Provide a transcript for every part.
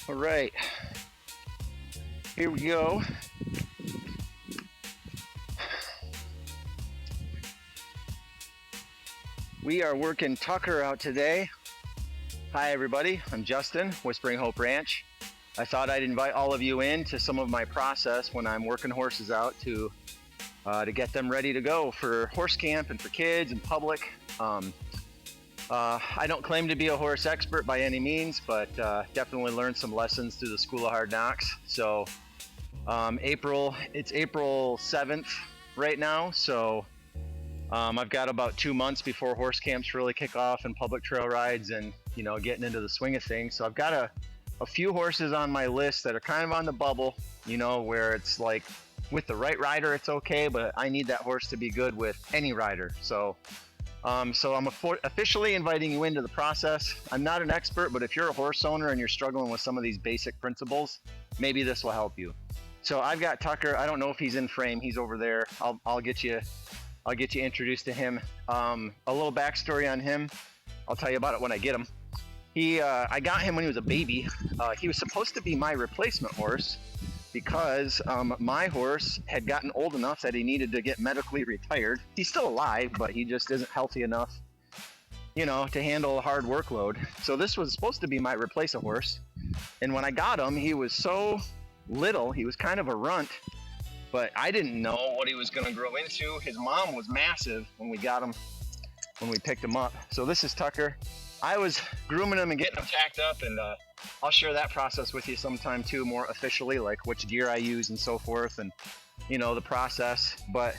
All right, here we go. We are working Tucker out today. Hi, everybody. I'm Justin, Whispering Hope Ranch. I thought I'd invite all of you in to some of my process when I'm working horses out to get them ready to go for horse camp and for kids and public. I don't claim to be a horse expert by any means, but definitely learned some lessons through the School of Hard Knocks. So it's April 7th right now. So I've got about 2 months before horse camps really kick off and public trail rides and, getting into the swing of things. So I've got a few horses on my list that are kind of on the bubble, where it's like with the right rider, it's okay, but I need that horse to be good with any rider. So I'm officially inviting you into the process. I'm not an expert, but if you're a horse owner and you're struggling with some of these basic principles, maybe this will help you. So I've got Tucker. I don't know if he's in frame. He's over there. I'll get you introduced to him. A little backstory on him. I'll tell you about it when I get him. I got him when he was a baby. He was supposed to be my replacement horse because my horse had gotten old enough that he needed to get medically retired. He's still alive, but he just isn't healthy enough, to handle a hard workload. So this was supposed to be my replacement horse. And when I got him, he was so little. He was kind of a runt, but I didn't know what he was going to grow into. His mom was massive when we picked him up. So this is Tucker. I was grooming him and getting him tacked up, and I'll share that process with you sometime too, more officially, like which gear I use and so forth, and the process. But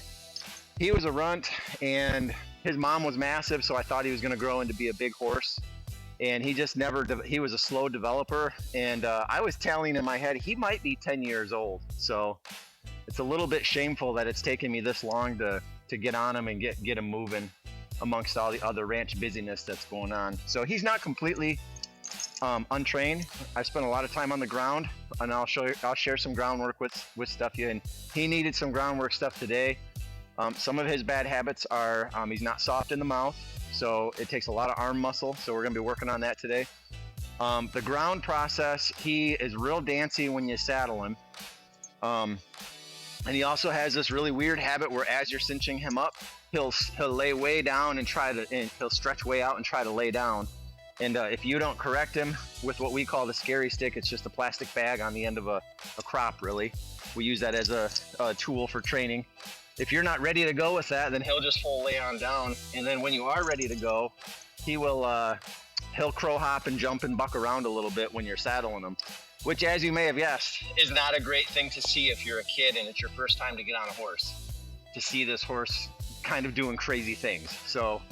he was a runt, and his mom was massive, so I thought he was going to grow into be a big horse, and he just never. He was a slow developer, and I was telling in my head he might be 10 years old. So it's a little bit shameful that it's taken me this long to get on him and get him moving amongst all the other ranch busyness that's going on. So he's not completely untrained. I spent a lot of time on the ground, and I'll share some groundwork with stuff here. And he needed some groundwork stuff today. Some of his bad habits are he's not soft in the mouth, so it takes a lot of arm muscle. So we're gonna be working on that today. The ground process, he is real dancy when you saddle him. And he also has this really weird habit where as you're cinching him up, he'll lay way down and he'll stretch way out and try to lay down. And if you don't correct him with what we call the scary stick, it's just a plastic bag on the end of a crop, really. We use that as a tool for training. If you're not ready to go with that, then he'll just full lay on down. And then when you are ready to go, he'll crow hop and jump and buck around a little bit when you're saddling him. Which, as you may have guessed, is not a great thing to see if you're a kid and it's your first time to get on a horse. To see this horse kind of doing crazy things. So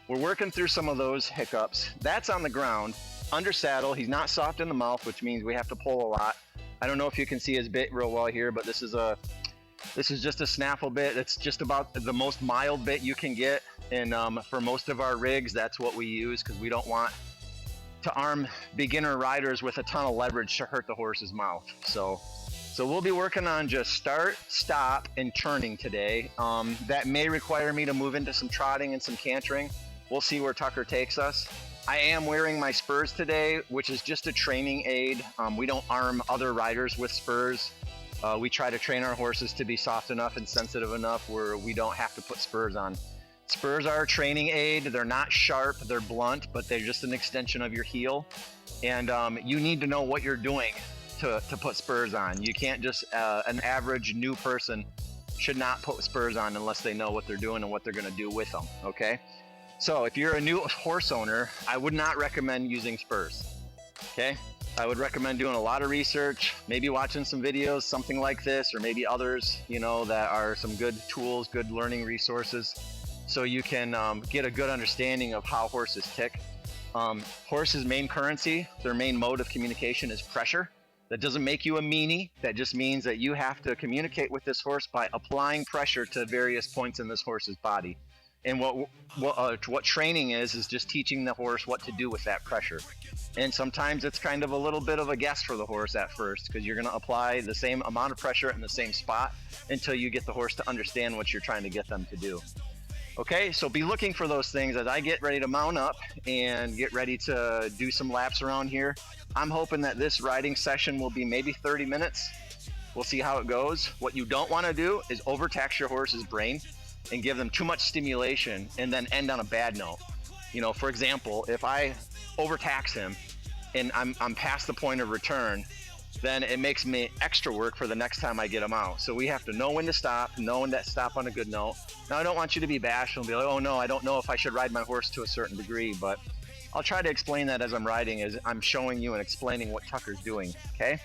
we're working through some of those hiccups. That's on the ground. Under saddle, he's not soft in the mouth, which means we have to pull a lot. I don't know if you can see his bit real well here, but this is just a snaffle bit. It's just about the most mild bit you can get. And for most of our rigs, that's what we use because we don't want to arm beginner riders with a ton of leverage to hurt the horse's mouth. So we'll be working on just start, stop, and turning today. That may require me to move into some trotting and some cantering. We'll see where Tucker takes us. I am wearing my spurs today, which is just a training aid. We don't arm other riders with spurs. We try to train our horses to be soft enough and sensitive enough where we don't have to put spurs on. Spurs are a training aid. They're not sharp, they're blunt, but they're just an extension of your heel. And you need to know what you're doing to put spurs on. You can't just, an average new person should not put spurs on unless they know what they're doing and what they're gonna do with them, okay? So if you're a new horse owner, I would not recommend using spurs, okay? I would recommend doing a lot of research, maybe watching some videos, something like this, or maybe others, that are some good tools, good learning resources, so you can get a good understanding of how horses tick. Horses' main currency, their main mode of communication is pressure. That doesn't make you a meanie. That just means that you have to communicate with this horse by applying pressure to various points in this horse's body. And what training is just teaching the horse what to do with that pressure. And sometimes it's kind of a little bit of a guess for the horse at first, because you're going to apply the same amount of pressure in the same spot until you get the horse to understand what you're trying to get them to do. Okay, so be looking for those things as I get ready to mount up and get ready to do some laps around here. I'm hoping that this riding session will be maybe 30 minutes. We'll see how it goes. What you don't want to do is overtax your horse's brain and give them too much stimulation and then end on a bad note. You know, for example, if I overtax him and I'm past the point of return, then it makes me extra work for the next time I get him out. So we have to know when to stop, know when to stop on a good note. Now, I don't want you to be bashful and be like, oh no, I don't know if I should ride my horse to a certain degree, but I'll try to explain that as I'm riding, as I'm showing you and explaining what Tucker's doing, okay?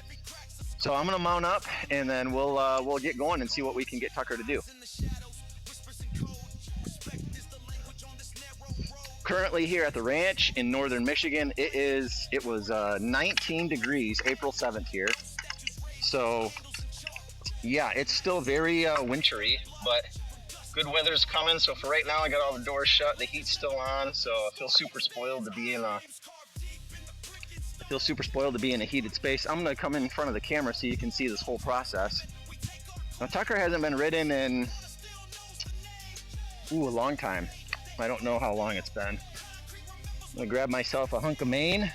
So I'm gonna mount up and then we'll get going and see what we can get Tucker to do. Currently here at the ranch in northern Michigan, it was 19 degrees April 7th here. So yeah, it's still very wintry, but good weather's coming. So for right now, I got all the doors shut, the heat's still on, so I feel super spoiled to be in a heated space. I'm gonna come in front of the camera so you can see this whole process. Now Tucker hasn't been ridden in a long time. I don't know how long it's been. I'm gonna grab myself a hunk of mane.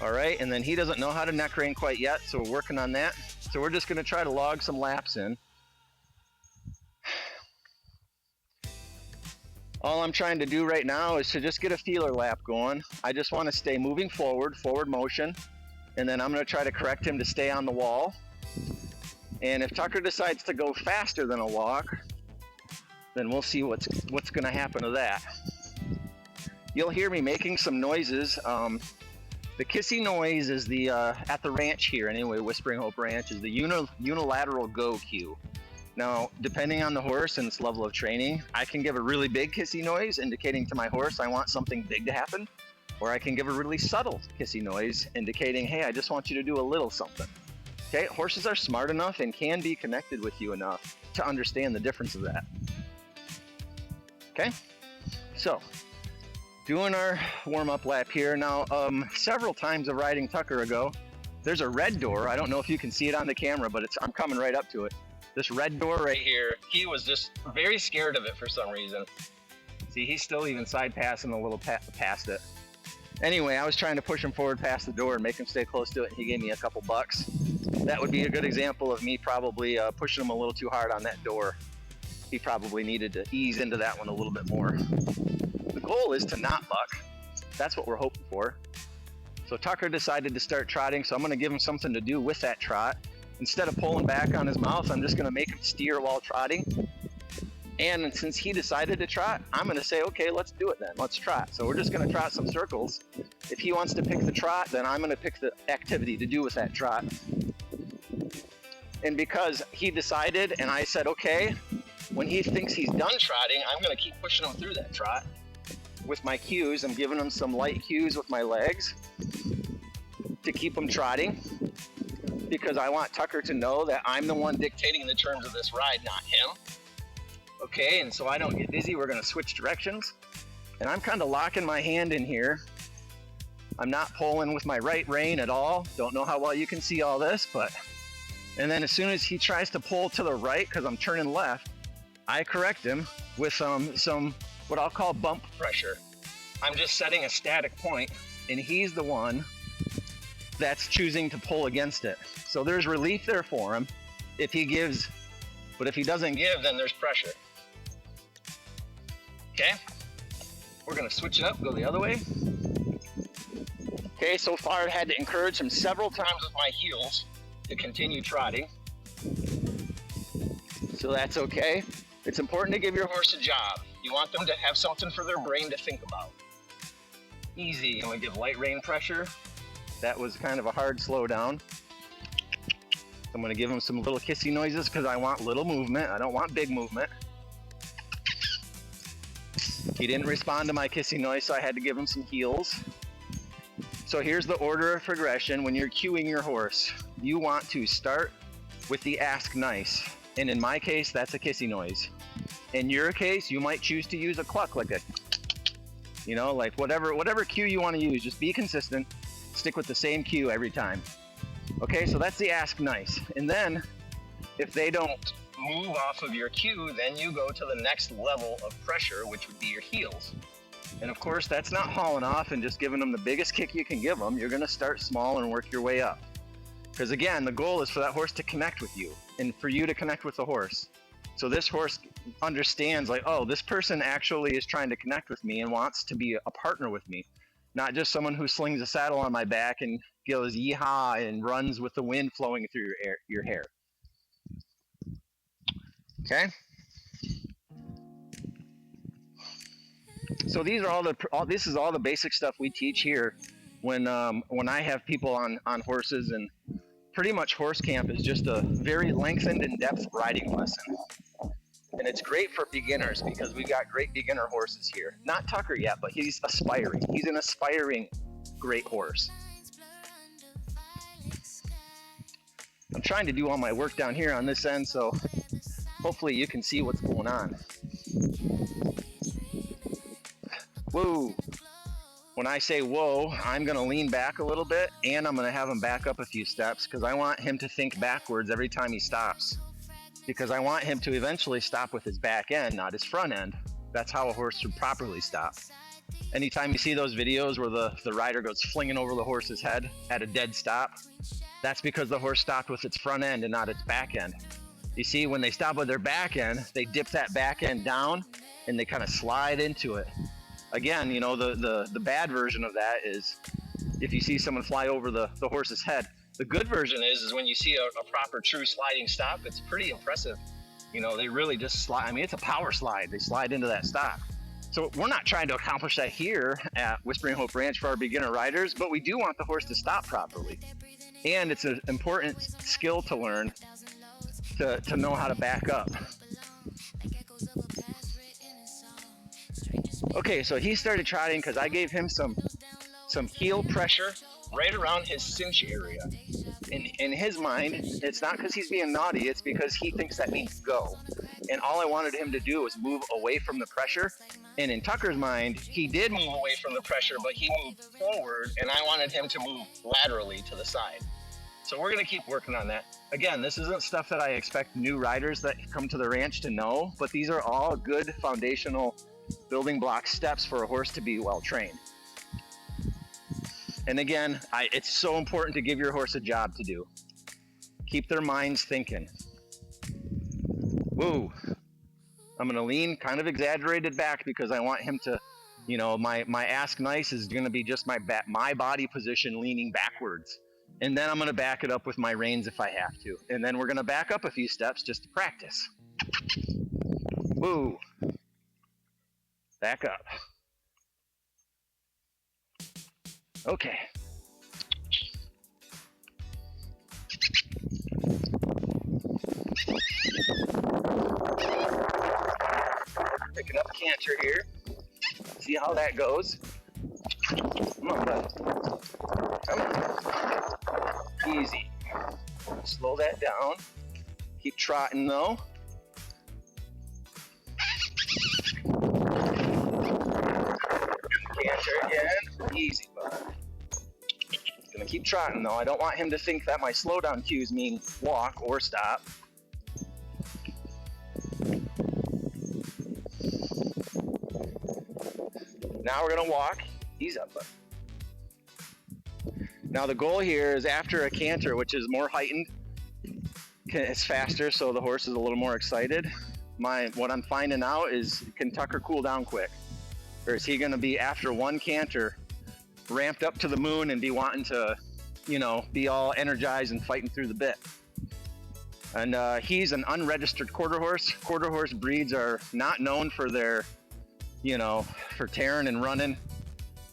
All right, and then he doesn't know how to neck rein quite yet, so we're working on that. So we're just gonna try to log some laps in. All I'm trying to do right now is to just get a feeler lap going. I just wanna stay moving forward motion, and then I'm gonna try to correct him to stay on the wall. And if Tucker decides to go faster than a walk, then we'll see what's gonna happen to that. You'll hear me making some noises. The kissy noise is the, at the ranch here anyway, Whispering Hope Ranch, is the unilateral go cue. Now, depending on the horse and its level of training, I can give a really big kissy noise indicating to my horse I want something big to happen, or I can give a really subtle kissy noise indicating, hey, I just want you to do a little something. Okay, horses are smart enough and can be connected with you enough to understand the difference of that. Okay, so doing our warm-up lap here. Now, several times of riding Tucker ago, there's a red door. I don't know if you can see it on the camera, but I'm coming right up to it. This red door right here, he was just very scared of it for some reason. See, he's still even side passing a little past it. Anyway, I was trying to push him forward past the door and make him stay close to it, and he gave me a couple bucks. That would be a good example of me probably pushing him a little too hard on that door. He probably needed to ease into that one a little bit more. The goal is to not buck. That's what we're hoping for. So Tucker decided to start trotting, so I'm gonna give him something to do with that trot. Instead of pulling back on his mouth, I'm just gonna make him steer while trotting. And since he decided to trot, I'm gonna say, okay, let's do it then, let's trot. So we're just gonna trot some circles. If he wants to pick the trot, then I'm gonna pick the activity to do with that trot. And because he decided and I said, okay, when he thinks he's done trotting, I'm gonna keep pushing him through that trot with my cues. I'm giving him some light cues with my legs to keep him trotting, because I want Tucker to know that I'm the one dictating the terms of this ride, not him. Okay, and so I don't get dizzy, we're gonna switch directions. And I'm kind of locking my hand in here. I'm not pulling with my right rein at all. Don't know how well you can see all this, but, and then as soon as he tries to pull to the right, because I'm turning left, I correct him with some what I'll call bump pressure. I'm just setting a static point, and he's the one that's choosing to pull against it. So there's relief there for him if he gives, but if he doesn't give, then there's pressure. Okay, we're gonna switch it up, go the other way. Okay, so far I've had to encourage him several times with my heels to continue trotting. So that's okay. It's important to give your horse a job. You want them to have something for their brain to think about. Easy, I'm gonna give light rein pressure. That was kind of a hard slow down. I'm gonna give him some little kissy noises because I want little movement. I don't want big movement. He didn't respond to my kissy noise, so I had to give him some heels. So here's the order of progression when you're cueing your horse. You want to start with the ask nice. And in my case, that's a kissy noise. In your case, you might choose to use a cluck, like a, you know, like whatever cue you want to use, just be consistent, stick with the same cue every time. Okay, so that's the ask nice. And then if they don't move off of your cue, then you go to the next level of pressure, which would be your heels. And of course, that's not hauling off and just giving them the biggest kick you can give them. You're going to start small and work your way up. Because again, the goal is for that horse to connect with you and for you to connect with the horse. So this horse understands, like, oh, this person actually is trying to connect with me and wants to be a partner with me, not just someone who slings a saddle on my back and goes yeehaw and runs with the wind flowing through your hair. Okay. So these are this is all the basic stuff we teach here when I have people on horses, and pretty much horse camp is just a very lengthened and depth riding lesson. And it's great for beginners because we've got great beginner horses here. Not Tucker yet, but he's aspiring. He's an aspiring great horse. I'm trying to do all my work down here on this end, so hopefully you can see what's going on. Whoa. When I say whoa, I'm going to lean back a little bit, and I'm going to have him back up a few steps because I want him to think backwards every time he stops. Because I want him to eventually stop with his back end, not his front end. That's how a horse should properly stop. Anytime you see those videos where the rider goes flinging over the horse's head at a dead stop, that's because the horse stopped with its front end and not its back end. You see, when they stop with their back end, they dip that back end down and they kind of slide into it. Again, you know, the bad version of that is if you see someone fly over the horse's head. The good version is when you see a proper true sliding stop, it's pretty impressive. You know, they really just slide. I mean, it's a power slide. They slide into that stop. So we're not trying to accomplish that here at Whispering Hope Ranch for our beginner riders, but we do want the horse to stop properly. And it's an important skill to learn to know how to back up. Okay, so he started trotting because I gave him some heel pressure right around his cinch area. In his mind, it's not because he's being naughty, it's because he thinks that means go. And all I wanted him to do was move away from the pressure. And in Tucker's mind, he did move away from the pressure, but he moved forward, and I wanted him to move laterally to the side. So we're going to keep working on that. Again, this isn't stuff that I expect new riders that come to the ranch to know, but these are all good foundational building block steps for a horse to be well trained. And again, it's so important to give your horse a job to do. Keep their minds thinking. Woo. I'm going to lean kind of exaggerated back because I want him to, you know, my ask nice is going to be just my body position leaning backwards. And then I'm going to back it up with my reins if I have to. And then we're going to back up a few steps just to practice. Woo. Back up. Okay. Picking up canter here. See how that goes. Come on, bud. Come on. Easy. Slow that down. Keep trotting though. Canter again. Easy, bud. Gonna keep trotting though. I don't want him to think that my slowdown cues mean walk or stop. Now we're gonna walk. Ease up, bud. Now the goal here is after a canter, which is more heightened, it's faster, so the horse is a little more excited. What I'm finding out is, can Tucker cool down quick? Or is he gonna be, after one canter, ramped up to the moon and be wanting to, you know, be all energized and fighting through the bit? And he's an unregistered quarter horse. Quarter horse breeds are not known for their, you know, for tearing and running.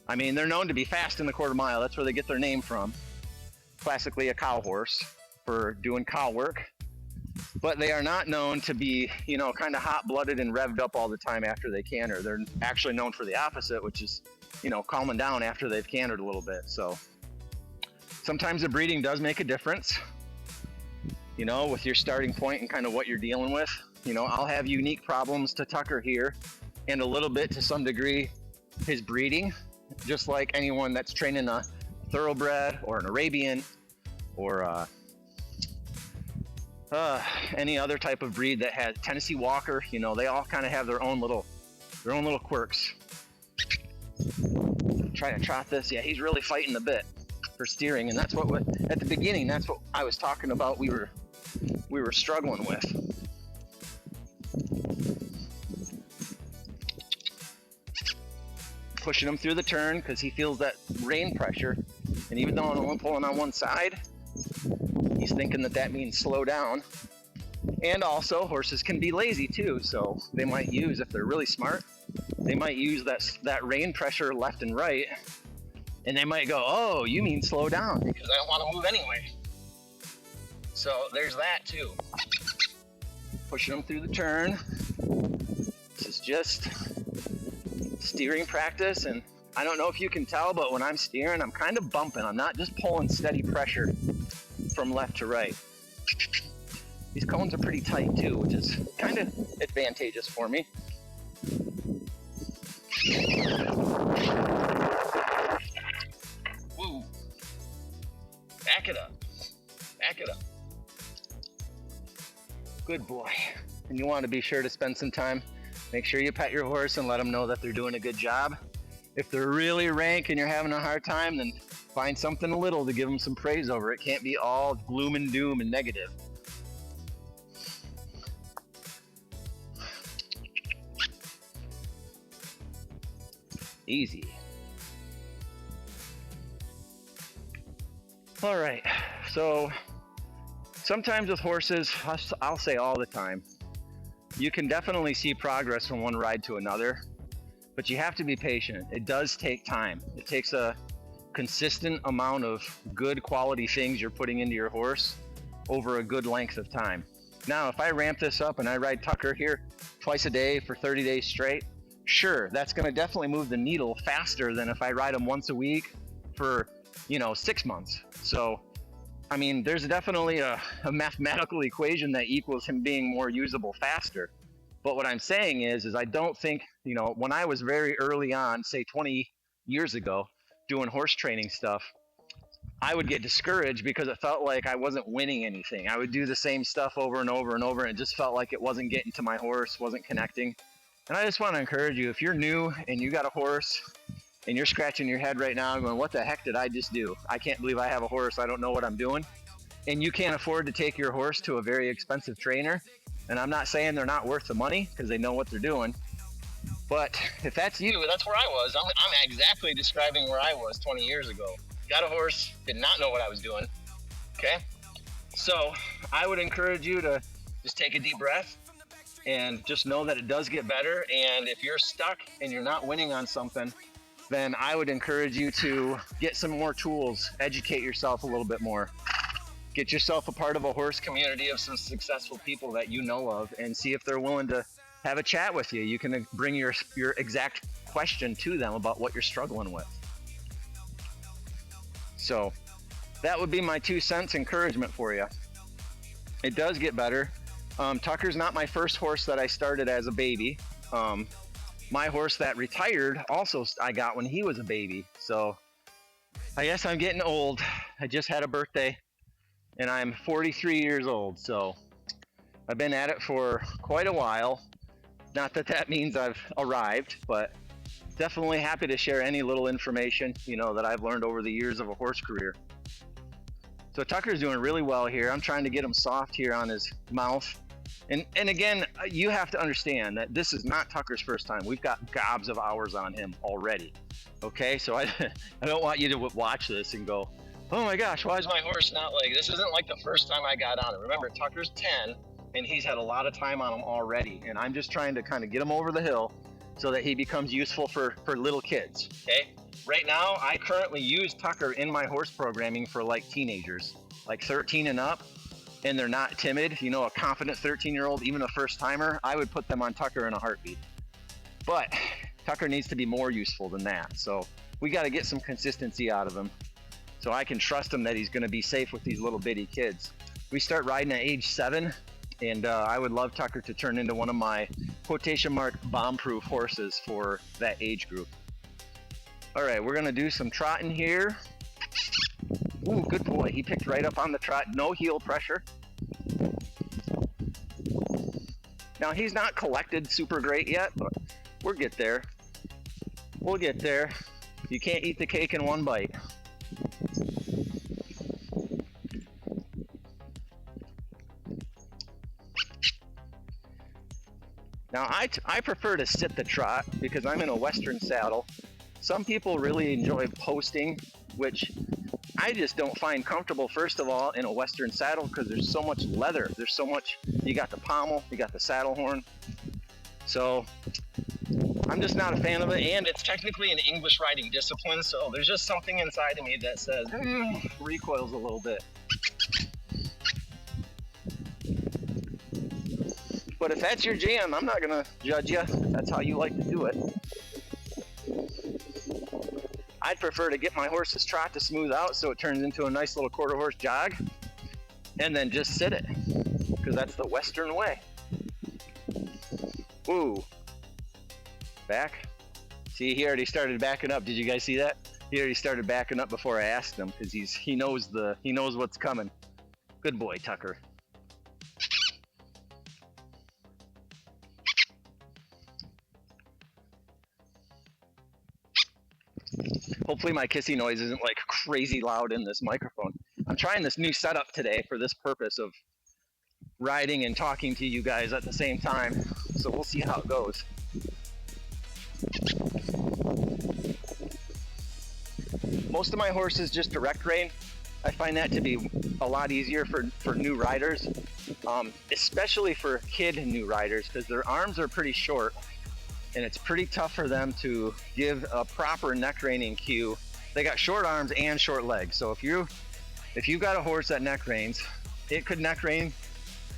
I mean, they're known to be fast in the quarter mile. That's where they get their name from. Classically a cow horse for doing cow work. But they are not known to be, you know, kind of hot-blooded and revved up all the time after they canter. They're actually known for the opposite, which is, you know, calming down after they've cantered a little bit. So sometimes the breeding does make a difference, you know, with your starting point and kind of what you're dealing with. You know, I'll have unique problems to Tucker here and a little bit to some degree his breeding, just like anyone that's training a thoroughbred or an Arabian or any other type of breed that has Tennessee Walker, you know, they all kind of have their own little quirks. Try to trot this. Yeah, he's really fighting a bit for steering, and that's what at the beginning, that's what I was talking about. We were struggling with. Pushing him through the turn because he feels that rein pressure, and even though I'm only pulling on one side, he's thinking that means slow down. And also, horses can be lazy too, so they might use, if they're really smart, they might use that rein pressure left and right, and they might go, oh, you mean slow down because I don't want to move anyway. So there's that too. Pushing them through the turn. This is just steering practice, and I don't know if you can tell, but when I'm steering, I'm kind of bumping. I'm not just pulling steady pressure from left to right. These cones are pretty tight too, which is kind of advantageous for me. Woo. Back it up. Back it up. Good boy. And you want to be sure to spend some time. Make sure you pet your horse and let them know that they're doing a good job. If they're really rank and you're having a hard time, then find something little to give them some praise over. It can't be all gloom and doom and negative. Easy. All right, so sometimes with horses, I'll say all the time, you can definitely see progress from one ride to another, but you have to be patient. It does take time. It takes a consistent amount of good quality things you're putting into your horse over a good length of time. Now, if I ramp this up and I ride Tucker here twice a day for 30 days straight, sure, that's going to definitely move the needle faster than if I ride him once a week for, 6 months. So, I mean, there's definitely a mathematical equation that equals him being more usable faster. But what I'm saying is I don't think, when I was very early on, say 20 years ago, doing horse training stuff, I would get discouraged because it felt like I wasn't winning anything. I would do the same stuff over and over and over, and it just felt like it wasn't getting to my horse, wasn't connecting. And I just want to encourage you, if you're new and you got a horse and you're scratching your head right now going, what the heck did I just do? I can't believe I have a horse. I don't know what I'm doing. And you can't afford to take your horse to a very expensive trainer. And I'm not saying they're not worth the money because they know what they're doing. But if that's you, that's where I was. I'm exactly describing where I was 20 years ago. Got a horse, did not know what I was doing. Okay? So I would encourage you to just take a deep breath and just know that it does get better. And if you're stuck and you're not winning on something, then I would encourage you to get some more tools, educate yourself a little bit more. Get yourself a part of a horse community of some successful people that you know of and see if they're willing to have a chat with you. You can bring your exact question to them about what you're struggling with. So that would be my 2 cents encouragement for you. It does get better. Tucker's not my first horse that I started as a baby. My horse that retired also I got when he was a baby. So I guess I'm getting old. I just had a birthday and I'm 43 years old. So I've been at it for quite a while. Not that means I've arrived, but definitely happy to share any little information, that I've learned over the years of a horse career. So Tucker's doing really well here. I'm trying to get him soft here on his mouth. And again, you have to understand that this is not Tucker's first time. We've got gobs of hours on him already. Okay, so I don't want you to watch this and go, oh my gosh, why is my horse not like, this isn't like the first time I got on it. Remember, Tucker's 10 and he's had a lot of time on him already. And I'm just trying to kind of get him over the hill so that he becomes useful for little kids, okay? Right now, I currently use Tucker in my horse programming for like teenagers, like 13 and up. And they're not timid, a confident 13-year-old, even a first timer, I would put them on Tucker in a heartbeat. But Tucker needs to be more useful than that. So we got to get some consistency out of him so I can trust him that he's going to be safe with these little bitty kids. We start riding at age 7, and I would love Tucker to turn into one of my quotation mark bomb-proof horses for that age group. All right, we're going to do some trotting here. Ooh, good boy. He picked right up on the trot. No heel pressure. Now he's not collected super great yet, but we'll get there. We'll get there. You can't eat the cake in one bite. Now I prefer to sit the trot because I'm in a Western saddle. Some people really enjoy posting, which I just don't find comfortable, first of all, in a Western saddle because there's so much leather. There's so much, you got the pommel, you got the saddle horn. So I'm just not a fan of it, and it's technically an English riding discipline, so there's just something inside of me that says, recoils a little bit. But if that's your jam, I'm not gonna judge you. That's how you like to do it. I'd prefer to get my horse's trot to smooth out so it turns into a nice little quarter horse jog, and then just sit it, because that's the Western way. Ooh. Back. See, he already started backing up. Did you guys see that? He already started backing up before I asked him, because he knows what's coming. Good boy, Tucker. Hopefully my kissy noise isn't like crazy loud in this microphone. I'm trying this new setup today for this purpose of riding and talking to you guys at the same time. So we'll see how it goes. Most of my horses just direct rein. I find that to be a lot easier for new riders, especially for kid new riders, because their arms are pretty short. And it's pretty tough for them to give a proper neck reining cue. They got short arms and short legs. So if you got a horse that neck reins, it could neck rein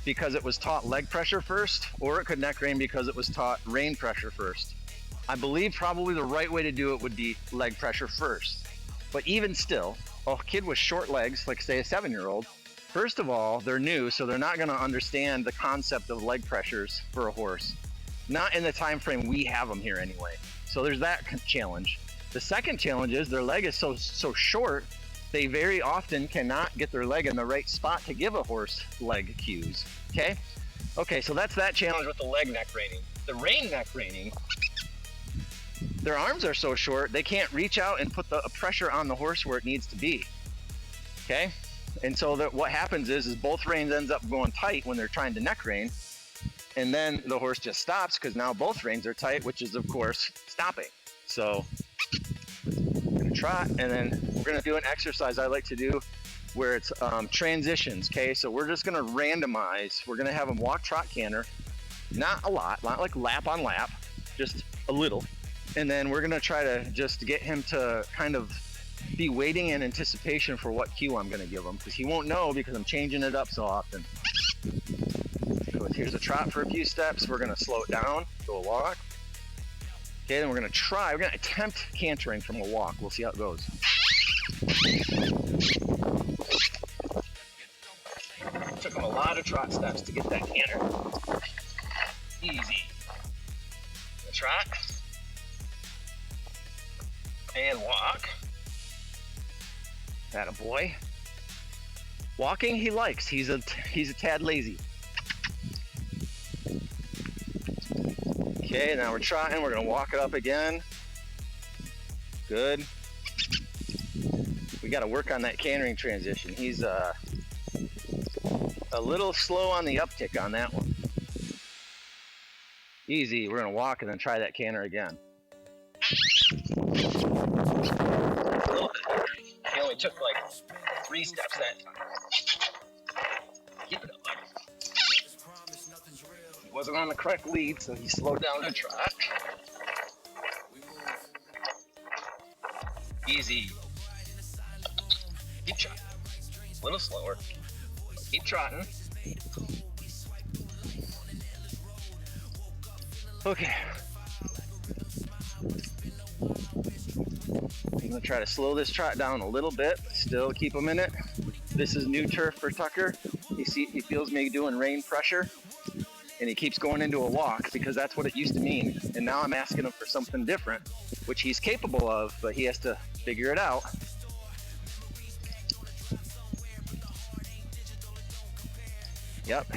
because it was taught leg pressure first, or it could neck rein because it was taught rein pressure first. I believe probably the right way to do it would be leg pressure first. But even still, a kid with short legs, like say a 7-year-old, first of all, they're new, so they're not gonna understand the concept of leg pressures for a horse. Not in the time frame we have them here anyway. So there's that challenge. The second challenge is their leg is so short, they very often cannot get their leg in the right spot to give a horse leg cues. Okay, so that's that challenge with the leg neck reining. The rein neck reining, their arms are so short, they can't reach out and put the pressure on the horse where it needs to be. Okay? And so what happens is both reins ends up going tight when they're trying to neck rein. And then the horse just stops because now both reins are tight, which is of course stopping. So I'm gonna trot, and then we're gonna do an exercise I like to do where it's transitions. Okay, so we're just gonna randomize. We're gonna have them walk, trot, canter, not a lot, not like lap on lap, just a little. And then we're gonna try to just get him to kind of be waiting in anticipation for what cue I'm gonna give him, because he won't know because I'm changing it up so often. So here's a trot for a few steps. We're gonna slow it down to a walk. Okay, then we're gonna attempt cantering from a walk. We'll see how it goes. Took him a lot of trot steps to get that canter. Easy. The trot. And walk. Attaboy. Walking he likes. He's a tad lazy. Okay, now we're trotting. We're gonna walk it up again. Good. We gotta work on that cantering transition. He's a little slow on the uptick on that one. Easy. We're gonna walk and then try that canter again. A little bit. He only took like 3 steps that time. Keep it up, buddy. He wasn't on the correct lead, so he slowed down to trot. Easy. Keep trotting. A little slower. Keep trotting. Okay. I'm gonna try to slow this trot down a little bit, but still keep him in it. This is new turf for Tucker. He feels me doing rein pressure, and he keeps going into a walk because that's what it used to mean. And now I'm asking him for something different, which he's capable of, but he has to figure it out. Yep.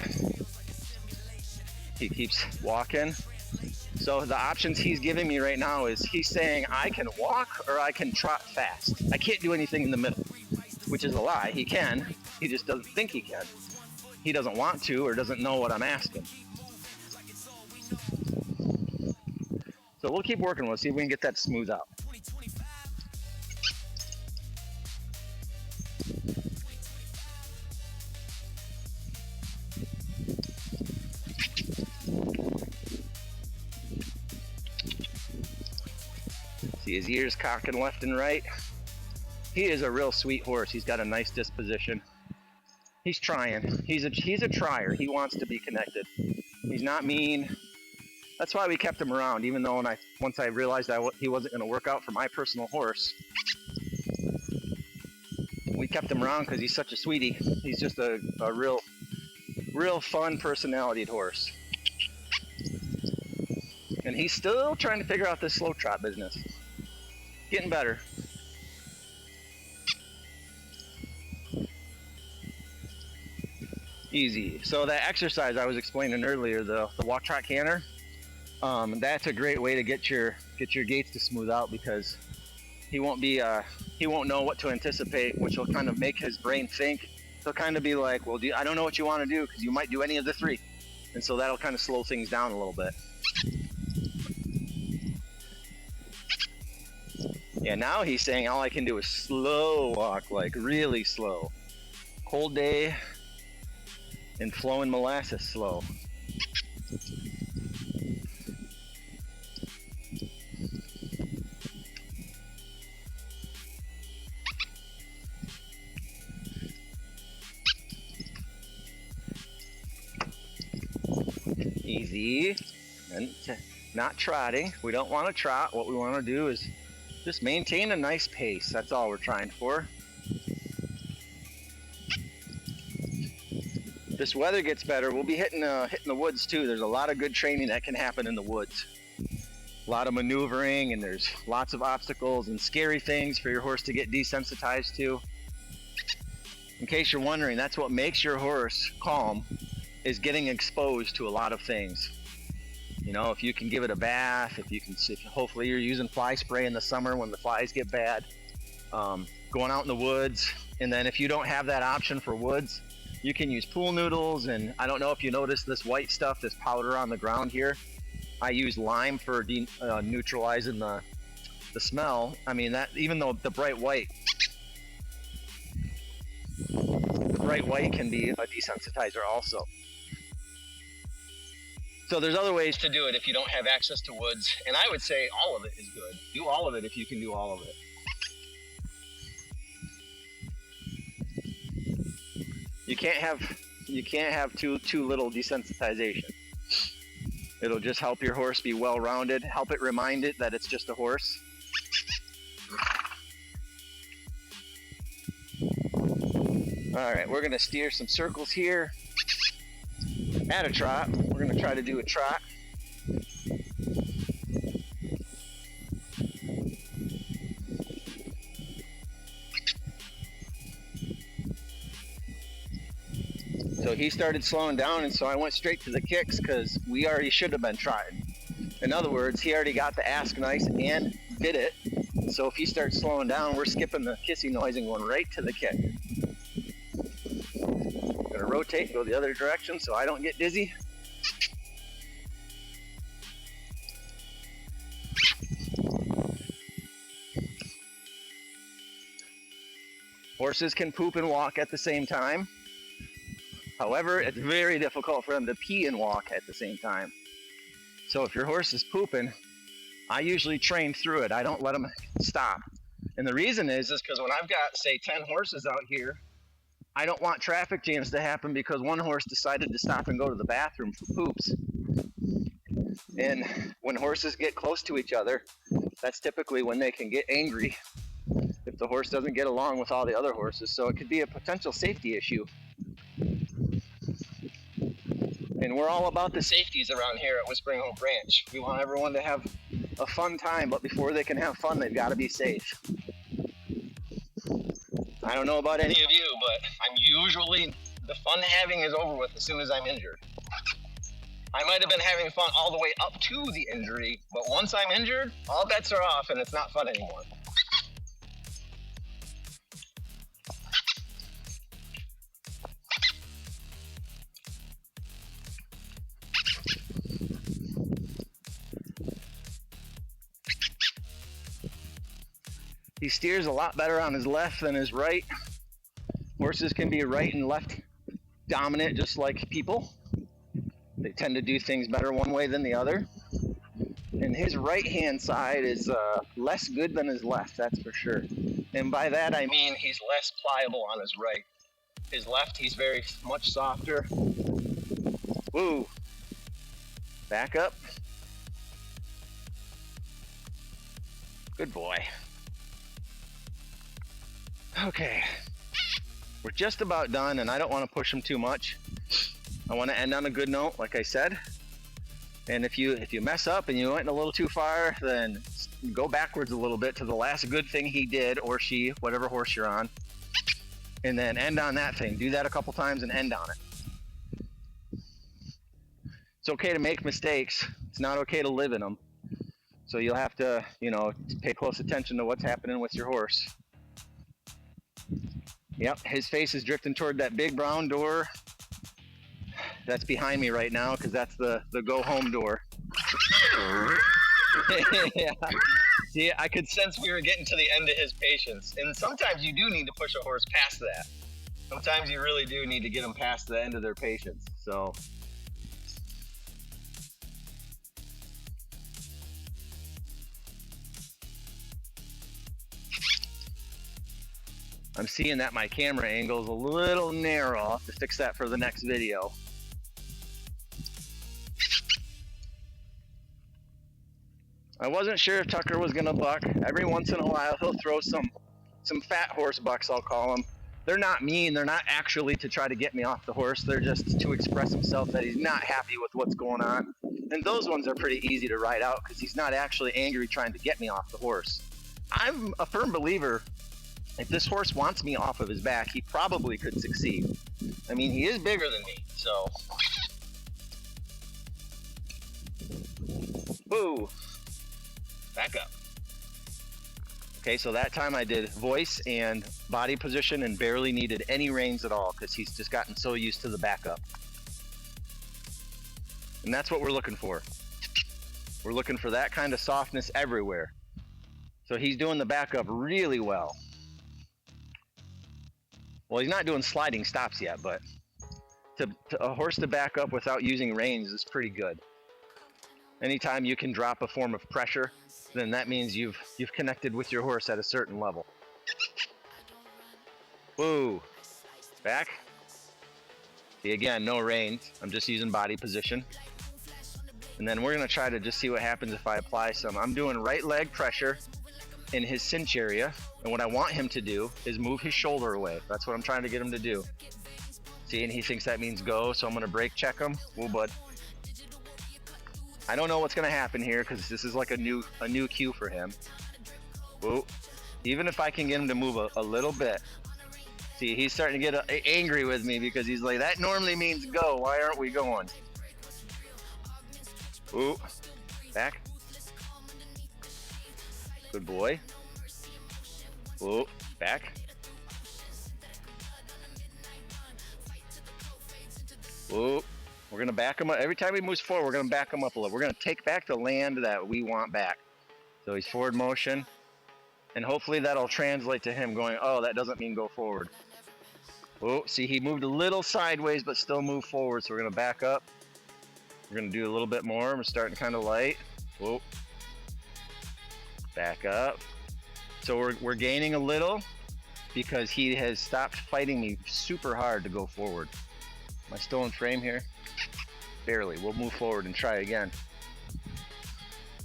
He keeps walking. So the options he's giving me right now is he's saying I can walk or I can trot fast. I can't do anything in the middle, which is a lie. He can. He just doesn't think he can. He doesn't want to or doesn't know what I'm asking. So we'll keep working. We'll see if we can get that smooth out. See his ears cocking left and right. He is a real sweet horse. He's got a nice disposition. He's trying. He's a trier. He wants to be connected. He's not mean. That's why we kept him around, even though once I realized he wasn't going to work out for my personal horse. We kept him around because he's such a sweetie. He's just a real fun personality horse. And he's still trying to figure out this slow trot business. Getting better. Easy. So that exercise I was explaining earlier, the walk trot canter, that's a great way to get your gaits to smooth out, because he won't know what to anticipate, which will kind of make his brain think. He'll kind of be like, well, I don't know what you want to do, because you might do any of the three, and so that'll kind of slow things down a little bit. Yeah, now he's saying all I can do is slow walk, like really slow. Cold day and flowing molasses slow. Easy. And not trotting. We don't want to trot. What we want to do is just maintain a nice pace. That's all we're trying for. This weather gets better. We'll be hitting the woods too. There's a lot of good training that can happen in the woods. A lot of maneuvering, and there's lots of obstacles and scary things for your horse to get desensitized to. In case you're wondering, that's what makes your horse calm, is getting exposed to a lot of things. You know, if you can give it a bath, hopefully you're using fly spray in the summer when the flies get bad, going out in the woods. And then if you don't have that option for woods, you can use pool noodles. And I don't know if you noticed this white stuff, this powder on the ground here. I use lime for neutralizing the smell. I mean, that even though the bright white can be a desensitizer also. So there's other ways to do it if you don't have access to woods, and I would say all of it is good. Do all of it if you can do all of it. You can't have too little desensitization. It'll just help your horse be well-rounded, help it remind it that it's just a horse. All right, we're gonna steer some circles here. At a trot, we're going to try to do a trot. So he started slowing down, and so I went straight to the kicks because we already should have been trotting. In other words, he already got the ask nice and did it. So if he starts slowing down, we're skipping the kissy noise and going right to the kick. Rotate and go the other direction so I don't get dizzy. Horses can poop and walk at the same time. However, it's very difficult for them to pee and walk at the same time. So if your horse is pooping, I usually train through it. I don't let them stop. And the reason is because when I've got, say, 10 horses out here, I don't want traffic jams to happen because one horse decided to stop and go to the bathroom for poops. And when horses get close to each other, that's typically when they can get angry if the horse doesn't get along with all the other horses. So it could be a potential safety issue. And we're all about the safeties around here at Whispering Hope Ranch. We want everyone to have a fun time, but before they can have fun, they've got to be safe. I don't know about any of you, but I'm usually, the fun having is over with as soon as I'm injured. I might have been having fun all the way up to the injury, but once I'm injured, all bets are off and it's not fun anymore. He steers a lot better on his left than his right. Horses can be right and left dominant just like people. They tend to do things better one way than the other. And his right hand side is less good than his left, that's for sure. And by that I mean he's less pliable on his right. His left, he's very much softer. Woo. Back up. Good boy. Okay. We're just about done, and I don't want to push him too much. I want to end on a good note, like I said. And if you mess up and you went a little too far, then go backwards a little bit to the last good thing he did, or she, whatever horse you're on, and then end on that thing. Do that a couple times and end on it. It's okay to make mistakes. It's not okay to live in them. So you'll have to, pay close attention to what's happening with your horse. Yep, his face is drifting toward that big brown door. That's behind me right now because that's the go home door. Yeah. See, I could sense we were getting to the end of his patience. And sometimes you do need to push a horse past that. Sometimes you really do need to get them past the end of their patience. So I'm seeing that my camera angle is a little narrow. I'll have to fix that for the next video. I wasn't sure if Tucker was gonna buck. Every once in a while he'll throw some fat horse bucks, I'll call them. They're not mean, they're not actually to try to get me off the horse, they're just to express himself that he's not happy with what's going on. And those ones are pretty easy to ride out because he's not actually angry trying to get me off the horse. I'm a firm believer if this horse wants me off of his back, he probably could succeed. I mean, he is bigger than me, so. Boo. Back up. Okay, so that time I did voice and body position and barely needed any reins at all because he's just gotten so used to the backup. And that's what we're looking for. We're looking for that kind of softness everywhere. So he's doing the backup really well. Well, he's not doing sliding stops yet, but a horse to back up without using reins is pretty good. Anytime you can drop a form of pressure, then that means you've connected with your horse at a certain level. Woo. Back. See, again, no reins. I'm just using body position. And then we're going to try to just see what happens if I apply some. I'm doing right leg pressure in his cinch area. And what I want him to do is move his shoulder away. That's what I'm trying to get him to do. See, and he thinks that means go, so I'm going to brake check him. Whoa, bud. I don't know what's going to happen here because this is like a new cue for him. Whoa. Even if I can get him to move a little bit. See, he's starting to get angry with me because he's like, that normally means go. Why aren't we going? Ooh. Back. Good boy. Ooh. Back. Ooh. We're going to back him up. Every time he moves forward, we're going to back him up a little. We're going to take back the land that we want back. So he's forward motion. And hopefully that'll translate to him going, oh, that doesn't mean go forward. Oh, see, he moved a little sideways, but still moved forward. So we're going to back up. We're going to do a little bit more. We're starting kind of light. Whoa. Back up. So we're gaining a little because he has stopped fighting me super hard to go forward. Am I still in frame here? Barely. We'll move forward and try again.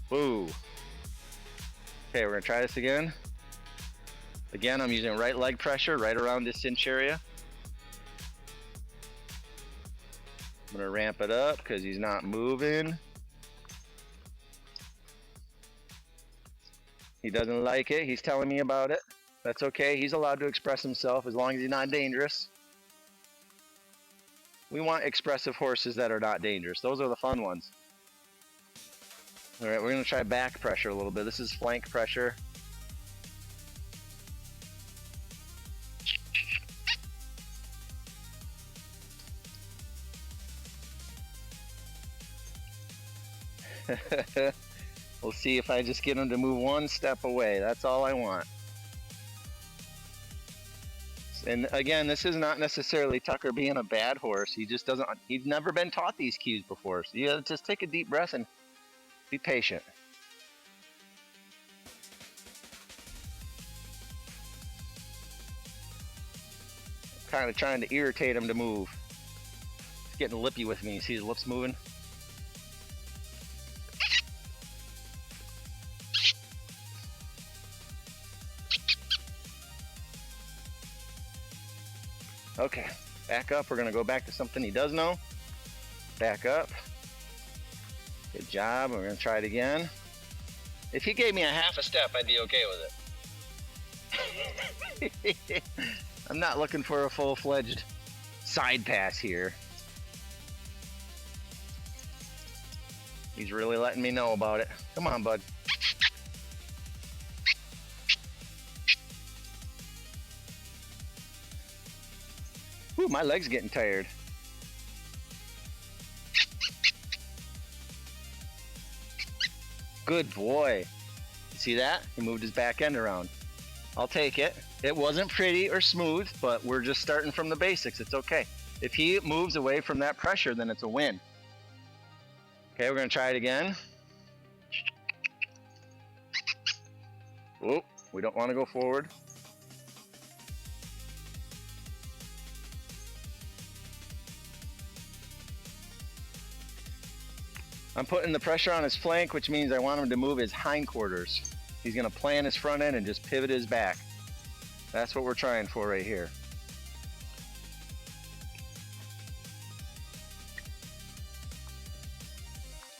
Woo. Okay, we're going to try this again. Again, I'm using right leg pressure right around this cinch area. I'm going to ramp it up because he's not moving. He doesn't like it. He's telling me about it. That's okay. He's allowed to express himself as long as he's not dangerous. We want expressive horses that are not dangerous. Those are the fun ones. All right, we're gonna try back pressure a little bit. This is flank pressure. We'll see if I just get him to move one step away. That's all I want. And again, this is not necessarily Tucker being a bad horse. He just doesn't, he's never been taught these cues before. So you gotta just take a deep breath and be patient. Kind of trying to irritate him to move. He's getting lippy with me. You see his lips moving? Okay, back up. We're gonna go back to something he does know. Back up. Good job. We're gonna try it again. If he gave me a half a step, I'd be okay with it. I'm not looking for a full-fledged side pass here. He's really letting me know about it. Come on, bud. Ooh, my leg's getting tired. Good boy. You see that? He moved his back end around. I'll take it. It wasn't pretty or smooth, but we're just starting from the basics. It's okay. If he moves away from that pressure, then it's a win. Okay, we're gonna try it again. Whoa, we don't want to go forward. I'm putting the pressure on his flank, which means I want him to move his hindquarters. He's gonna plan his front end and just pivot his back. That's what we're trying for right here.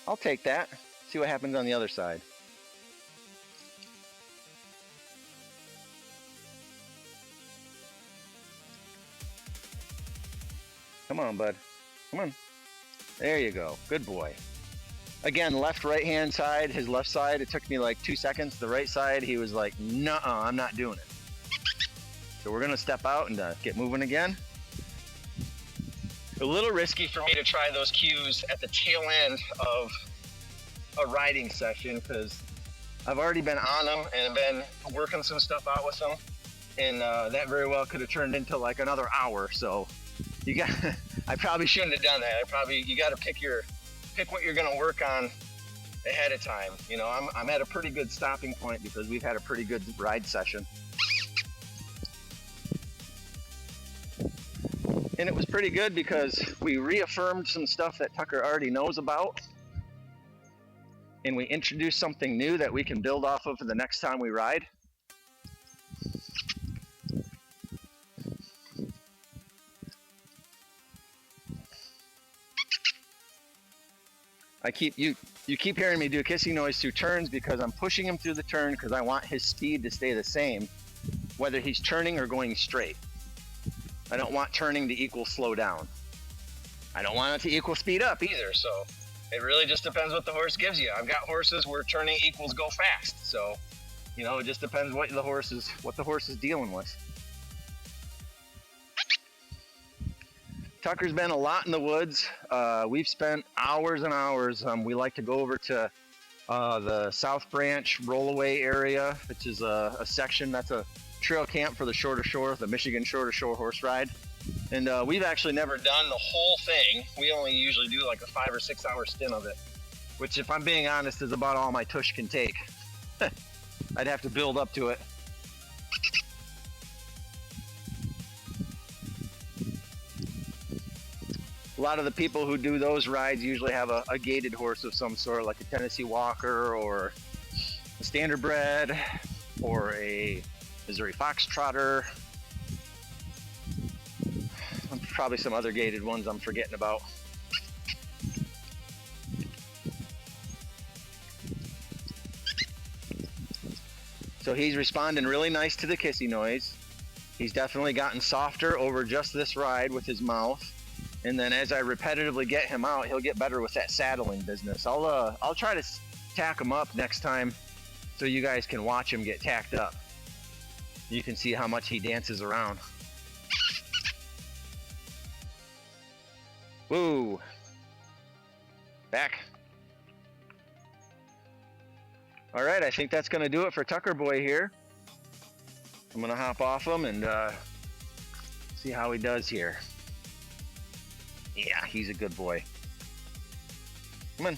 I'll take that. See what happens on the other side. Come on, bud. Come on. There you go. Good boy. Again, left, right hand side, his left side, it took me like 2 seconds. The right side, he was like, nuh-uh, I'm not doing it. So we're gonna step out and get moving again. A little risky for me to try those cues at the tail end of a riding session because I've already been on them and been working some stuff out with them. And that very well could have turned into like another hour. So you got, I probably shouldn't have done that. You got to pick what you're going to work on ahead of time. You know, I'm at a pretty good stopping point because we've had a pretty good ride session. And it was pretty good because we reaffirmed some stuff that Tucker already knows about. And we introduced something new that we can build off of for the next time we ride. You keep hearing me do a kissing noise through turns because I'm pushing him through the turn because I want his speed to stay the same, whether he's turning or going straight. I don't want turning to equal slow down. I don't want it to equal speed up either, so it really just depends what the horse gives you. I've got horses where turning equals go fast, so you know, it just depends what the horse is dealing with. Tucker's been a lot in the woods. We've spent hours and hours. We like to go over to the South Branch Rollaway area, which is a section that's a trail camp for the Shore to Shore, the Michigan Shore to Shore horse ride. And we've actually never done the whole thing. We only usually do like a 5 or 6 hour stint of it, which if I'm being honest is about all my tush can take. I'd have to build up to it. A lot of the people who do those rides usually have a gaited horse of some sort, like a Tennessee Walker or a Standardbred or a Missouri Foxtrotter. Probably some other gaited ones I'm forgetting about. So he's responding really nice to the kissy noise. He's definitely gotten softer over just this ride with his mouth. And then as I repetitively get him out, he'll get better with that saddling business. I'll try to tack him up next time so you guys can watch him get tacked up. You can see how much he dances around. Woo! Back. All right, I think that's gonna do it for Tucker Boy here. I'm gonna hop off him and see how he does here. Yeah, he's a good boy. Come on.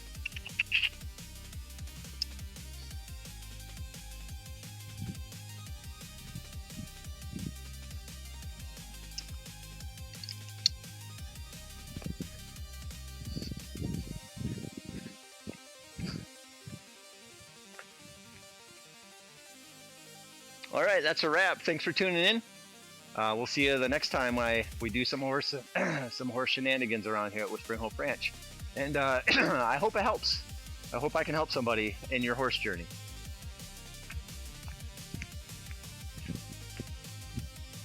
All right, that's a wrap. Thanks for tuning in. We'll see you the next time we do some horse shenanigans around here at Whispering Hope Ranch. And I hope it helps. I hope I can help somebody in your horse journey.